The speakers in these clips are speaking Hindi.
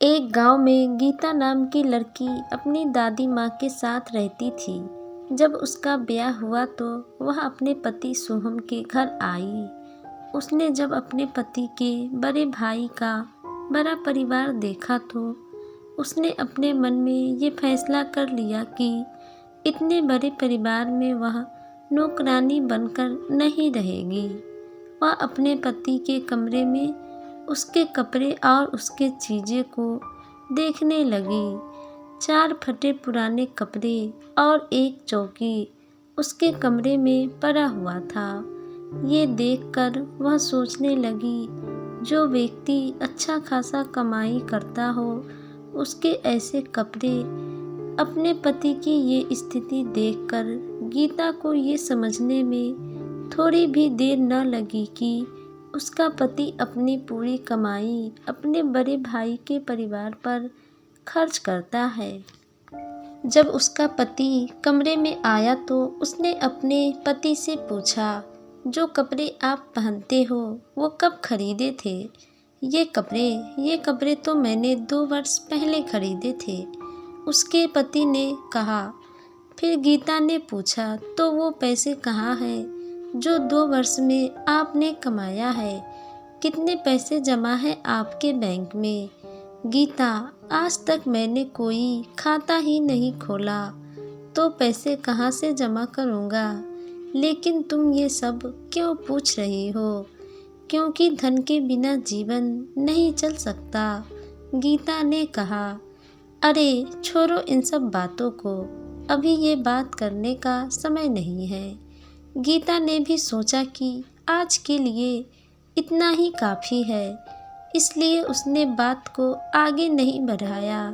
एक गांव में गीता नाम की लड़की अपनी दादी माँ के साथ रहती थी। जब उसका ब्याह हुआ तो वह अपने पति सोहम के घर आई। उसने जब अपने पति के बड़े भाई का बड़ा परिवार देखा तो उसने अपने मन में ये फैसला कर लिया कि इतने बड़े परिवार में वह नौकरानी बनकर नहीं रहेगी। वह अपने पति के कमरे में उसके कपड़े और उसके चीज़ें को देखने लगी। 4 फटे पुराने कपड़े और एक चौकी उसके कमरे में पड़ा हुआ था। ये देखकर वह सोचने लगी, जो व्यक्ति अच्छा खासा कमाई करता हो उसके ऐसे कपड़े। अपने पति की ये स्थिति देखकर गीता को ये समझने में थोड़ी भी देर न लगी कि उसका पति अपनी पूरी कमाई अपने बड़े भाई के परिवार पर खर्च करता है। जब उसका पति कमरे में आया तो उसने अपने पति से पूछा, जो कपड़े आप पहनते हो वो कब खरीदे थे? ये कपड़े तो मैंने 2 वर्ष पहले खरीदे थे, उसके पति ने कहा। फिर गीता ने पूछा, तो वो पैसे कहाँ हैं जो 2 वर्ष में आपने कमाया है? कितने पैसे जमा है आपके बैंक में? गीता, आज तक मैंने कोई खाता ही नहीं खोला, तो पैसे कहाँ से जमा करूँगा? लेकिन तुम ये सब क्यों पूछ रही हो? क्योंकि धन के बिना जीवन नहीं चल सकता, गीता ने कहा। अरे छोड़ो इन सब बातों को, अभी ये बात करने का समय नहीं है। गीता ने भी सोचा कि आज के लिए इतना ही काफ़ी है, इसलिए उसने बात को आगे नहीं बढ़ाया।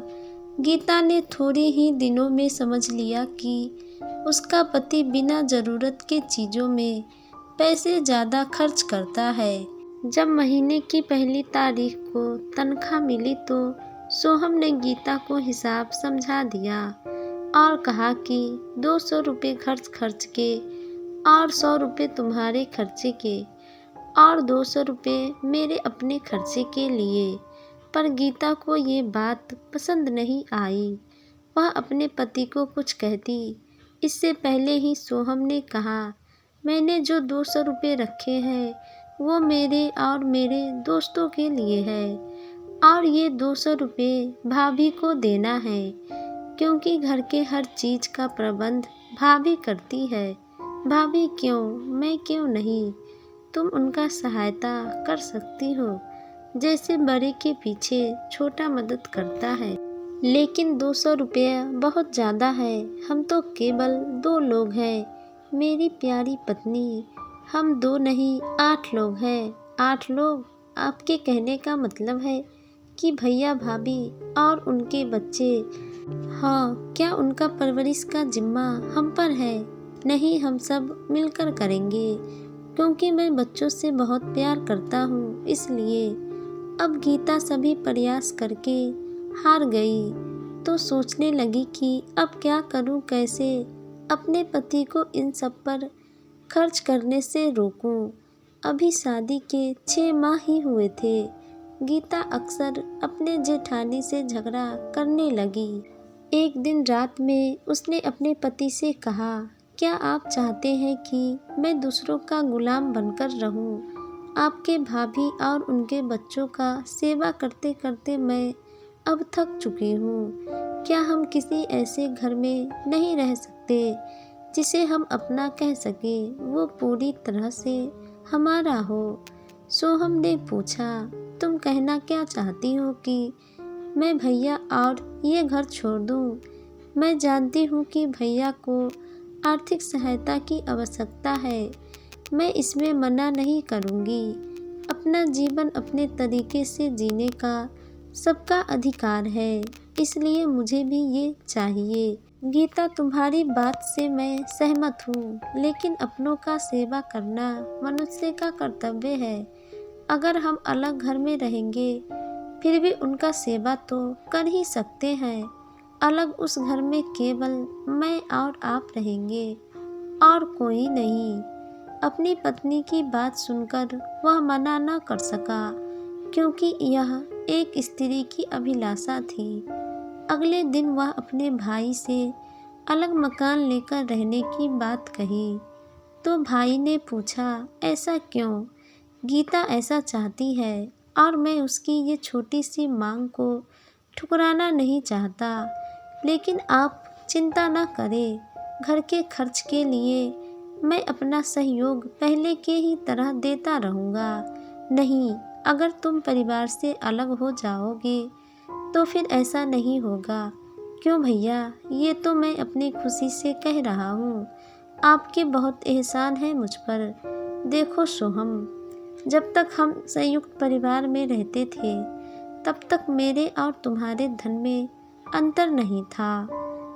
गीता ने थोड़े ही दिनों में समझ लिया कि उसका पति बिना ज़रूरत के चीज़ों में पैसे ज़्यादा खर्च करता है। जब महीने की पहली तारीख को तनख्वाह मिली तो सोहम ने गीता को हिसाब समझा दिया और कहा कि 200 रुपये खर्च के और 100 रुपये तुम्हारे खर्चे के और 200 रुपये मेरे अपने खर्चे के लिए। पर गीता को ये बात पसंद नहीं आई। वह अपने पति को कुछ कहती इससे पहले ही सोहम ने कहा, मैंने जो 200 रुपये रखे हैं वो मेरे और मेरे दोस्तों के लिए है, और ये 200 रुपये भाभी को देना है, क्योंकि घर के हर चीज़ का प्रबंध भाभी करती है। भाभी क्यों, मैं क्यों नहीं? तुम उनका सहायता कर सकती हो, जैसे बड़े के पीछे छोटा मदद करता है। लेकिन 200 रुपया बहुत ज़्यादा है, हम तो केवल 2 लोग हैं, मेरी प्यारी पत्नी, हम 2 नहीं 8 लोग हैं। 8 लोग? आपके कहने का मतलब है कि भैया भाभी और उनके बच्चे? हाँ, क्या उनका परवरिश का जिम्मा हम पर है? नहीं, हम सब मिलकर करेंगे, क्योंकि मैं बच्चों से बहुत प्यार करता हूँ, इसलिए। अब गीता सभी प्रयास करके हार गई तो सोचने लगी कि अब क्या करूँ, कैसे अपने पति को इन सब पर खर्च करने से रोकूं। अभी शादी के 6 माह ही हुए थे। गीता अक्सर अपने जेठानी से झगड़ा करने लगी। एक दिन रात में उसने अपने पति से कहा, क्या आप चाहते हैं कि मैं दूसरों का गुलाम बनकर रहूं? आपके भाभी और उनके बच्चों का सेवा करते करते मैं अब थक चुकी हूँ। क्या हम किसी ऐसे घर में नहीं रह सकते जिसे हम अपना कह सकें, वो पूरी तरह से हमारा हो? सोहम ने पूछा, तुम कहना क्या चाहती हो कि मैं भैया और ये घर छोड़ दूँ? मैं जानती हूँ कि भैया को आर्थिक सहायता की आवश्यकता है, मैं इसमें मना नहीं करूँगी। अपना जीवन अपने तरीके से जीने का सबका अधिकार है, इसलिए मुझे भी ये चाहिए। गीता, तुम्हारी बात से मैं सहमत हूँ, लेकिन अपनों का सेवा करना मनुष्य का कर्तव्य है। अगर हम अलग घर में रहेंगे फिर भी उनका सेवा तो कर ही सकते हैं। अलग उस घर में केवल मैं और आप रहेंगे और कोई नहीं। अपनी पत्नी की बात सुनकर वह मना न कर सका, क्योंकि यह एक स्त्री की अभिलाषा थी। अगले दिन वह अपने भाई से अलग मकान लेकर रहने की बात कही तो भाई ने पूछा, ऐसा क्यों? गीता ऐसा चाहती है और मैं उसकी ये छोटी सी मांग को ठुकराना नहीं चाहता। लेकिन आप चिंता न करें, घर के खर्च के लिए मैं अपना सहयोग पहले के ही तरह देता रहूँगा। नहीं, अगर तुम परिवार से अलग हो जाओगे तो फिर ऐसा नहीं होगा। क्यों भैया, ये तो मैं अपनी खुशी से कह रहा हूँ। आपके बहुत एहसान है मुझ पर। देखो सोहम, जब तक हम संयुक्त परिवार में रहते थे तब तक मेरे और तुम्हारे धन में अंतर नहीं था,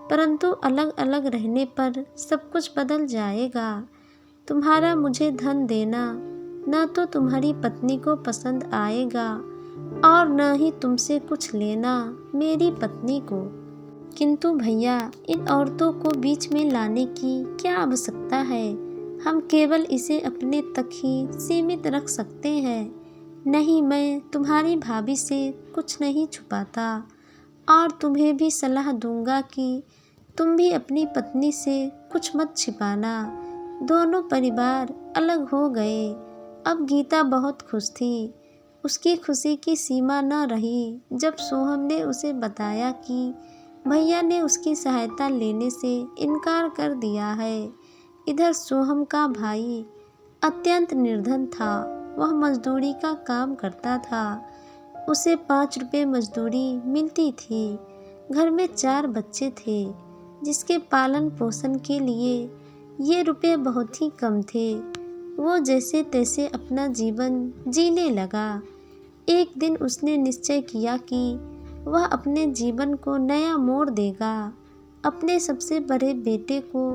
परंतु अलग अलग रहने पर सब कुछ बदल जाएगा। तुम्हारा मुझे धन देना न तो तुम्हारी पत्नी को पसंद आएगा और न ही तुमसे कुछ लेना मेरी पत्नी को। किंतु भैया, इन औरतों को बीच में लाने की क्या आवश्यकता है? हम केवल इसे अपने तक ही सीमित रख सकते हैं। नहीं, मैं तुम्हारी भाभी से कुछ नहीं छुपाता और तुम्हें भी सलाह दूंगा कि तुम भी अपनी पत्नी से कुछ मत छिपाना। दोनों परिवार अलग हो गए। अब गीता बहुत खुश थी। उसकी खुशी की सीमा न रही जब सोहम ने उसे बताया कि भैया ने उसकी सहायता लेने से इनकार कर दिया है। इधर सोहम का भाई अत्यंत निर्धन था। वह मजदूरी का काम करता था। उसे 5 रुपये मजदूरी मिलती थी। घर में 4 बच्चे थे जिसके पालन पोषण के लिए ये रुपये बहुत ही कम थे। वो जैसे तैसे अपना जीवन जीने लगा। एक दिन उसने निश्चय किया कि वह अपने जीवन को नया मोड़ देगा। अपने सबसे बड़े बेटे को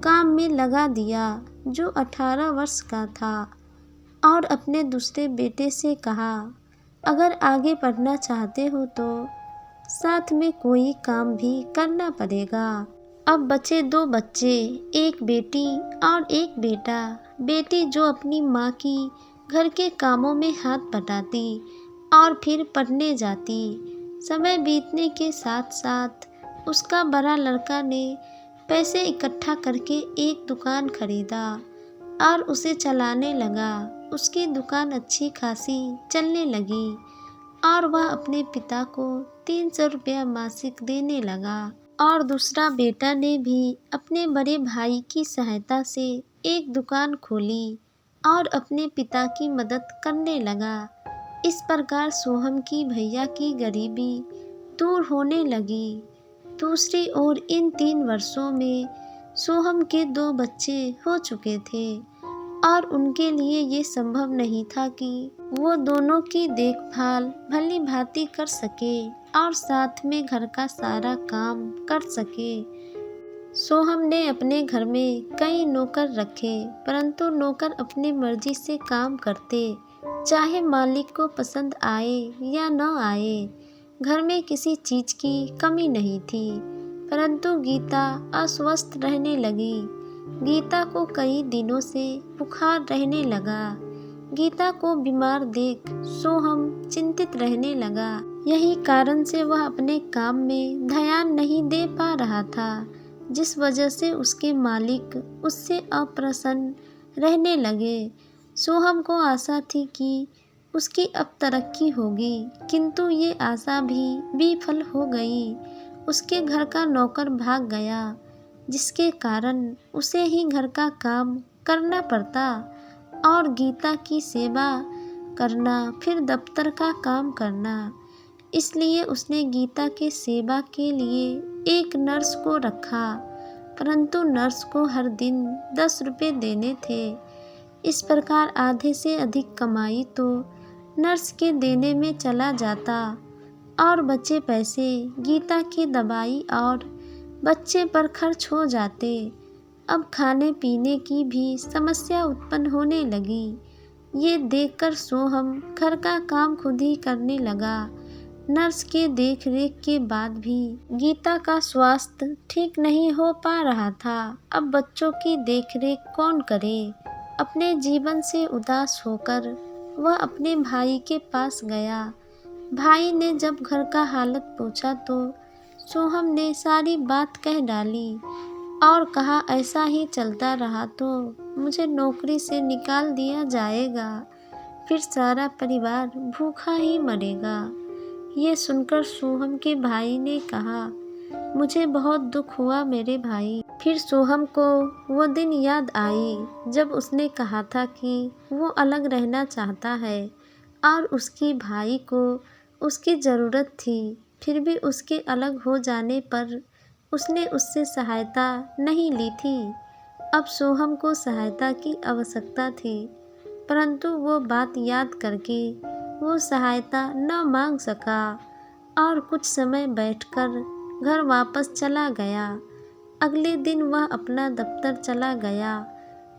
काम में लगा दिया जो 18 वर्ष का था और अपने दूसरे बेटे से कहा, अगर आगे पढ़ना चाहते हो तो साथ में कोई काम भी करना पड़ेगा। अब बचे 2 बच्चे, एक बेटी और एक बेटा। बेटी जो अपनी माँ की घर के कामों में हाथ बटाती और फिर पढ़ने जाती। समय बीतने के साथ साथ उसका बड़ा लड़का ने पैसे इकट्ठा करके एक दुकान खरीदा और उसे चलाने लगा। उसकी दुकान अच्छी खासी चलने लगी और वह अपने पिता को 300 रुपया मासिक देने लगा। और दूसरा बेटा ने भी अपने बड़े भाई की सहायता से एक दुकान खोली और अपने पिता की मदद करने लगा। इस प्रकार सोहम की भैया की गरीबी दूर होने लगी। दूसरी ओर इन 3 वर्षों में सोहम के 2 बच्चे हो चुके थे और उनके लिए ये संभव नहीं था कि वो दोनों की देखभाल भली भांति कर सके और साथ में घर का सारा काम कर सके। सोहम ने अपने घर में कई नौकर रखे, परंतु नौकर अपनी मर्जी से काम करते, चाहे मालिक को पसंद आए या न आए। घर में किसी चीज की कमी नहीं थी, परंतु गीता अस्वस्थ रहने लगी। गीता को कई दिनों से बुखार रहने लगा। गीता को बीमार देख सोहम चिंतित रहने लगा। यही कारण से वह अपने काम में ध्यान नहीं दे पा रहा था, जिस वजह से उसके मालिक उससे अप्रसन्न रहने लगे। सोहम को आशा थी कि उसकी अब तरक्की होगी, किंतु ये आशा भी विफल हो गई। उसके घर का नौकर भाग गया, जिसके कारण उसे ही घर का काम करना पड़ता और गीता की सेवा करना, फिर दफ्तर का काम करना। इसलिए उसने गीता के सेवा के लिए एक नर्स को रखा, परंतु नर्स को हर दिन 10 रुपये देने थे। इस प्रकार आधे से अधिक कमाई तो नर्स के देने में चला जाता और बचे पैसे गीता की दवाई और बच्चे पर खर्च हो जाते। अब खाने पीने की भी समस्या उत्पन्न होने लगी। ये देखकर सोहम घर का काम खुद ही करने लगा। नर्स के देखरेख के बाद भी गीता का स्वास्थ्य ठीक नहीं हो पा रहा था। अब बच्चों की देखरेख कौन करे? अपने जीवन से उदास होकर वह अपने भाई के पास गया। भाई ने जब घर का हालत पूछा तो सोहम ने सारी बात कह डाली और कहा, ऐसा ही चलता रहा तो मुझे नौकरी से निकाल दिया जाएगा, फिर सारा परिवार भूखा ही मरेगा। ये सुनकर सोहम के भाई ने कहा, मुझे बहुत दुख हुआ मेरे भाई। फिर सोहम को वो दिन याद आई जब उसने कहा था कि वो अलग रहना चाहता है और उसकी भाई को उसकी ज़रूरत थी, फिर भी उसके अलग हो जाने पर उसने उससे सहायता नहीं ली थी। अब सोहम को सहायता की आवश्यकता थी, परंतु वो बात याद करके वो सहायता न मांग सका और कुछ समय बैठकर घर वापस चला गया। अगले दिन वह अपना दफ्तर चला गया।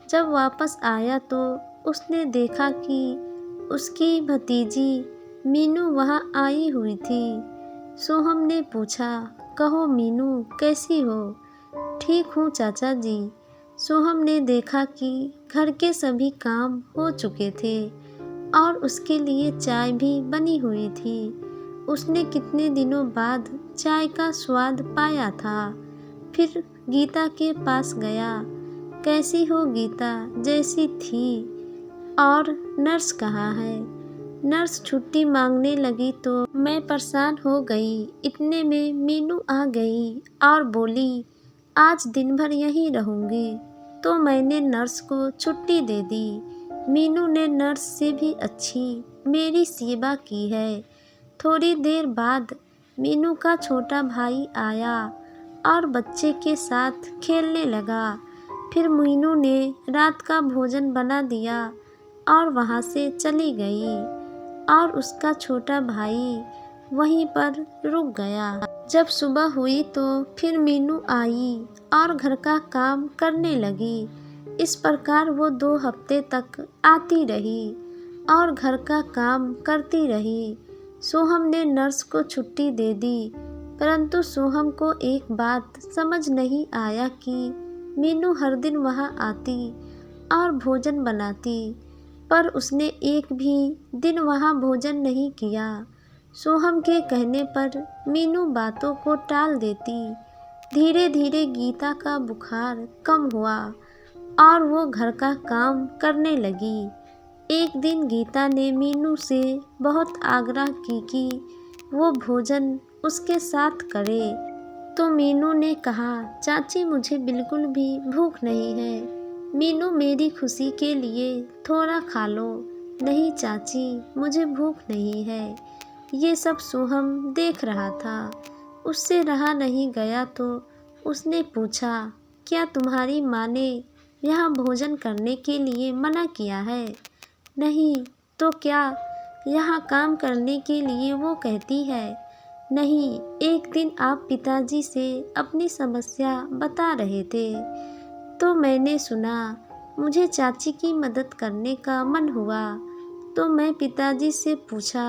जब वापस आया तो उसने देखा कि उसकी भतीजी मीनू वहाँ आई हुई थी। सोहम ने पूछा, कहो मीनू, कैसी हो? ठीक हूँ चाचा जी। सोहम ने देखा कि घर के सभी काम हो चुके थे और उसके लिए चाय भी बनी हुई थी। उसने कितने दिनों बाद चाय का स्वाद पाया था। फिर गीता के पास गया। कैसी हो गीता? जैसी थी। और नर्स कहाँ है? नर्स छुट्टी मांगने लगी तो मैं परेशान हो गई। इतने में मीनू आ गई और बोली, आज दिन भर यहीं रहूँगी। तो मैंने नर्स को छुट्टी दे दी। मीनू ने नर्स से भी अच्छी मेरी सेवा की है। थोड़ी देर बाद मीनू का छोटा भाई आया और बच्चे के साथ खेलने लगा। फिर मीनू ने रात का भोजन बना दिया और वहाँ से चली गई और उसका छोटा भाई वहीं पर रुक गया। जब सुबह हुई तो फिर मीनू आई और घर का काम करने लगी। इस प्रकार वो 2 हफ्ते तक आती रही और घर का काम करती रही। सोहम ने नर्स को छुट्टी दे दी, परंतु सोहम को एक बात समझ नहीं आया कि मीनू हर दिन वहाँ आती और भोजन बनाती, पर उसने एक भी दिन वहाँ भोजन नहीं किया। सोहम के कहने पर मीनू बातों को टाल देती। धीरे धीरे गीता का बुखार कम हुआ और वो घर का काम करने लगी। एक दिन गीता ने मीनू से बहुत आग्रह की कि वो भोजन उसके साथ करे। तो मीनू ने कहा, चाची मुझे बिल्कुल भी भूख नहीं है। मीनू मेरी खुशी के लिए थोड़ा खा लो। नहीं चाची, मुझे भूख नहीं है। ये सब सोहम देख रहा था। उससे रहा नहीं गया तो उसने पूछा, क्या तुम्हारी माँ ने यहाँ भोजन करने के लिए मना किया है? नहीं तो क्या यहाँ काम करने के लिए वो कहती है? नहीं, एक दिन आप पिताजी से अपनी समस्या बता रहे थे तो मैंने सुना। मुझे चाची की मदद करने का मन हुआ तो मैं पिताजी से पूछा।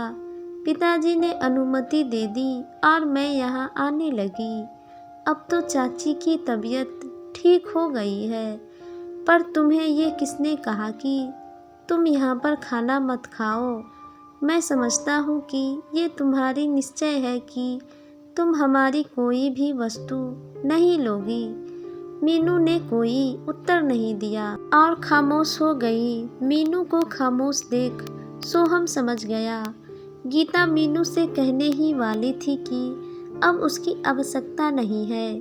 पिताजी ने अनुमति दे दी और मैं यहाँ आने लगी। अब तो चाची की तबीयत ठीक हो गई है। पर तुम्हें ये किसने कहा कि तुम यहाँ पर खाना मत खाओ? मैं समझता हूँ कि ये तुम्हारी निश्चय है कि तुम हमारी कोई भी वस्तु नहीं लोगी। मीनू ने कोई उत्तर नहीं दिया और खामोश हो गई। मीनू को खामोश देख सोहम समझ गया। गीता मीनू से कहने ही वाली थी कि अब उसकी आवश्यकता नहीं है,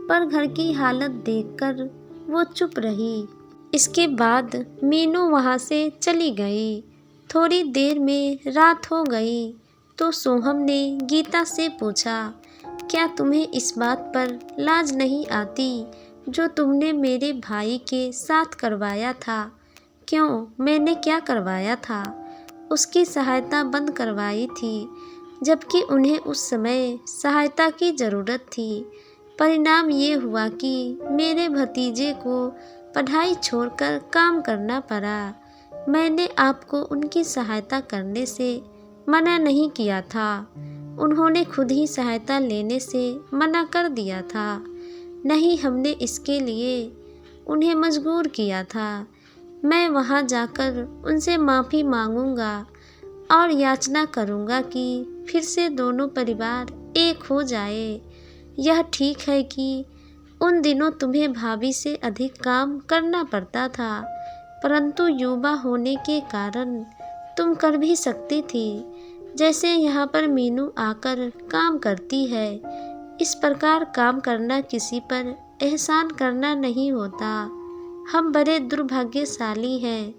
पर घर की हालत देखकर वो चुप रही। इसके बाद मीनू वहाँ से चली गई। थोड़ी देर में रात हो गई तो सोहम ने गीता से पूछा, क्या तुम्हें इस बात पर लाज नहीं आती जो तुमने मेरे भाई के साथ करवाया था? क्यों, मैंने क्या करवाया था? उसकी सहायता बंद करवाई थी, जबकि उन्हें उस समय सहायता की ज़रूरत थी। परिणाम ये हुआ कि मेरे भतीजे को पढ़ाई छोड़कर काम करना पड़ा। मैंने आपको उनकी सहायता करने से मना नहीं किया था। उन्होंने खुद ही सहायता लेने से मना कर दिया था। नहीं, हमने इसके लिए उन्हें मजबूर किया था। मैं वहाँ जाकर उनसे माफ़ी मांगूंगा और याचना करूंगा कि फिर से दोनों परिवार एक हो जाए। यह ठीक है कि उन दिनों तुम्हें भाभी से अधिक काम करना पड़ता था, परंतु युवा होने के कारण तुम कर भी सकती थी। जैसे यहाँ पर मीनू आकर काम करती है। इस प्रकार काम करना किसी पर एहसान करना नहीं होता। हम बड़े दुर्भाग्यशाली हैं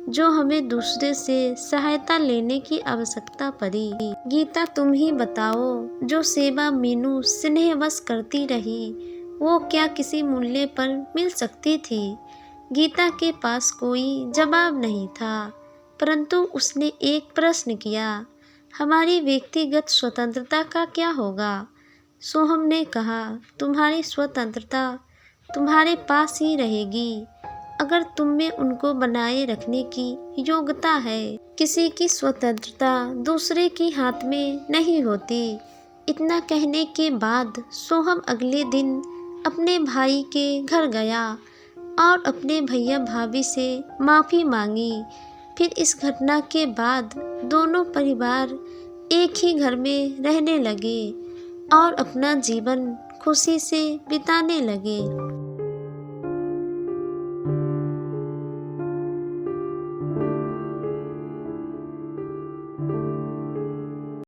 जो हमें दूसरे से सहायता लेने की आवश्यकता पड़ी। गीता, तुम ही बताओ, जो सेवा मीनू स्नेहवश करती रही वो क्या किसी मूल्य पर मिल सकती थी? गीता के पास कोई जवाब नहीं था, परंतु उसने एक प्रश्न किया, हमारी व्यक्तिगत स्वतंत्रता का क्या होगा? सोहम ने कहा, तुम्हारी स्वतंत्रता तुम्हारे पास ही रहेगी अगर तुम में उनको बनाए रखने की योग्यता है। किसी की स्वतंत्रता दूसरे के हाथ में नहीं होती। इतना कहने के बाद सोहम अगले दिन अपने भाई के घर गया और अपने भैया भाभी से माफ़ी मांगी। फिर इस घटना के बाद दोनों परिवार एक ही घर में रहने लगे और अपना जीवन खुशी से बिताने लगे।